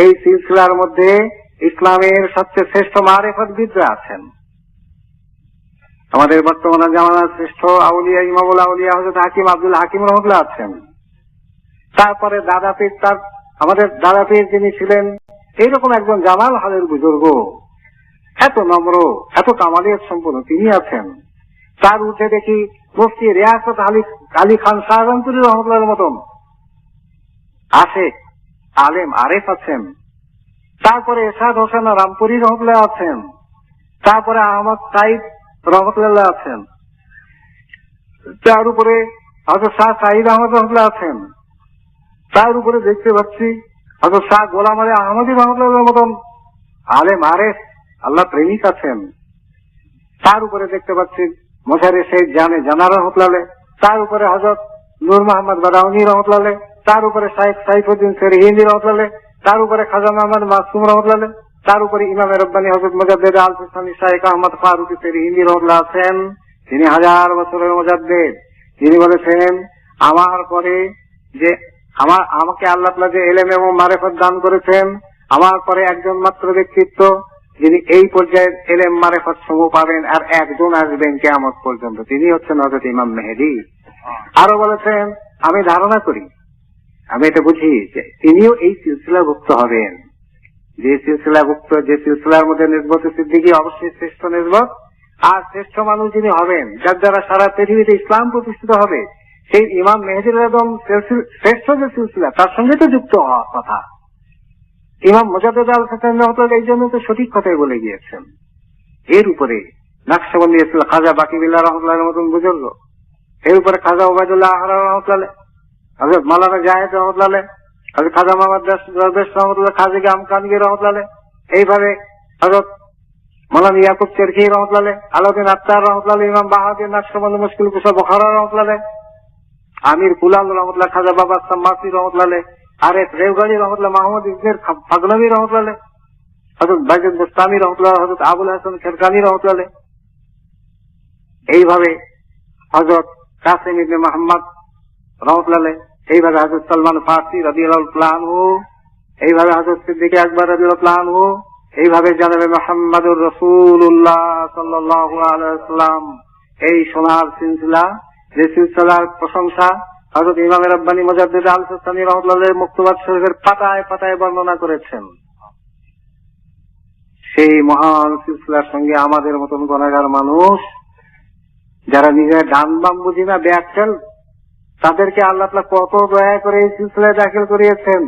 এই সিলসিলার মধ্যে ইসলামের সবচেয়ে শ্রেষ্ঠ মারিফতবিদরা আছেন। আমাদের বর্তমানে জামানার শ্রেষ্ঠ আউলিয়া ইমামুল আউলিয়া হযরত হাকিম আব্দুল হাকিম রাহমাতুল্লাহ আছেন। তারপরে দাদা পীর, আমাদের দাদা পীর যিনি ছিলেন এইরকম একজন জামাল হালের বুজুর্গ, এত নম্র, এত কামালিয়ত সম্পন্ন, তিনি আছেন। তার উঠে দেখি মুফতি রিয়াসত আলী খান শাহজাহানপুরী রহমতুল্লাহর মতন আশেক আলেম আরেফ আছেন। তারপরে এরশাদ হোসেন রামপুরী রহমতুল্লাহ আছেন। তারপরে আহমদ সাইদ রহমতুল্লাহ আছেন। তার উপরে হযরত শাহ সাঈদ আহমদ রহমতুল্লাহ আছেন। তার উপরে দেখতে পাচ্ছি হযরত শাহ গোলাম আলী আহমদী রহমতুল্লাহর মতন আলেম আরেফ আল্লাহ প্রেমিক আছেন। তার উপরে দেখতে পাচ্ছি মশারে শেখ জানা রহমতুল্লাহ। তার উপরে হযরত নূর মোহাম্মদ বাদাউনি রহমতুল্লাহ। তার উপরে শাইখ সাইফুদ্দিন সেরহিন্দি রহমতুল্লাহ। তার উপরে খাজা মোহাম্মদ মাসুম রহমতুল্লাহ। তার উপরে ইমাম রব্বানী হযরত মুজাদ্দিদ আল সিস্তানি শাইখ আহমদ ফারুকী সেরহিন্দি রহমতুল্লাহ আছেন। তিনি 1000 বছরের মুজাদ্দিদ। তিনি বলেছেন, আমার পরে যে আমাকে আল্লাহ তাআলা যে ইলম এবং মারিফত দান করেছেন, আমার পরে একজন মাত্র ব্যক্তিত্ব যিনি এই পর্যায়ের ইলম মারিফত সমূহ পাবেন, আর একজন আসবেন কিয়ামত পর্যন্ত, তিনি হচ্ছেন হযরত ইমাম মেহেদী। আরো বলেছেন, আমি ধারণা করি, আমি এটা বুঝি যে তিনিও এই সিলসিলাভুক্ত হবেন। যে সিলসিলার মধ্যে নিসবত সিদ্দিকী অবশ্যই শ্রেষ্ঠ নিসবত, আর শ্রেষ্ঠ মানুষ যিনি হবেন, যার দ্বারা সারা পৃথিবীতে ইসলাম প্রতিষ্ঠিত হবে, সেই ইমাম মেহেদী একদম শ্রেষ্ঠ যে সিলসিলা, তার সঙ্গে তো যুক্ত হওয়ার কথা। ইমাম মুজাদ্দিদ আল সিস্তানি রহমতুল্লাহ এই জন্য তো সঠিক কথাই বলে গিয়েছেন। এর উপরে নকশবন্দি খাজা বাকি বিল্লাহ রহমতুল্লাহর মতন বুজুর্গ, এর উপরে খাজা ওবায়দুল্লাহ আহরার রহমতুল্লাহ, হযরত মাওলানা জাহেদ রহমতুল্লাহ, হযরত খাজা মোহাম্মদ দরবেশ রহমতুল্লাহ, খাজা আমকানগি রহমতুল্লাহ, এইভাবে হযরত মাওলানা ইয়াকুব চেরখি রহমতুল্লাহ, আলাউদ্দিন আত্তার রহমতুল্লাহ, ইমাম বাহাউদ্দিন নকশবন্দি মুশকিল কুশা বুখারা রহমতুল্লাহ, আমির কুলাল রহমতুল্লাহ, খাজা বাবা সাম্মাসি রহমতুল্লাহ, আরেফ রেওগাড়ি রহমতুল্লাহ, মাহমুদ ইবনে ফাগলামি রহমতুল্লাহ, হযরত বাইজিদ বুস্তামি রহমতুল্লাহ, হযরত আবুল হাসান খেরকানি রহমতুল্লাহ, এইভাবে হযরত কাসিম ইবনে মুহাম্মদ রহমতুল্লাহ, এইভাবে হযরত সালমান ফারসি রাদিয়াল্লাহু তাআলা আনহু, এইভাবে হযরত সিদ্দিক আকবর রাদিয়াল্লাহু তাআলা আনহু, এইভাবে জনাবে মুহাম্মদুর রাসূলুল্লাহ সাল্লাল্লাহু আলাইহি ওয়াসাল্লাম, এই সোনার সিলসিলা, যে সিলসিলার প্রশংসা হযরত ইমাম রব্বানী মুজাদ্দিদ আল সিস্তানি রহমতুল্লাহ মুক্তবাদ শরীফের পাতায় পাতায় বর্ণনা করেছেন। সেই মহান সিলসিলার সঙ্গে আমাদের মতন গুনাহগার মানুষ, যারা নিজের ডান বাম বুঝি না, ব্যাকফেল, তাদেরকে আল্লাহ তাআলা কত দয়া করে এই সিলসিলায় দাখিল করিয়েছেন।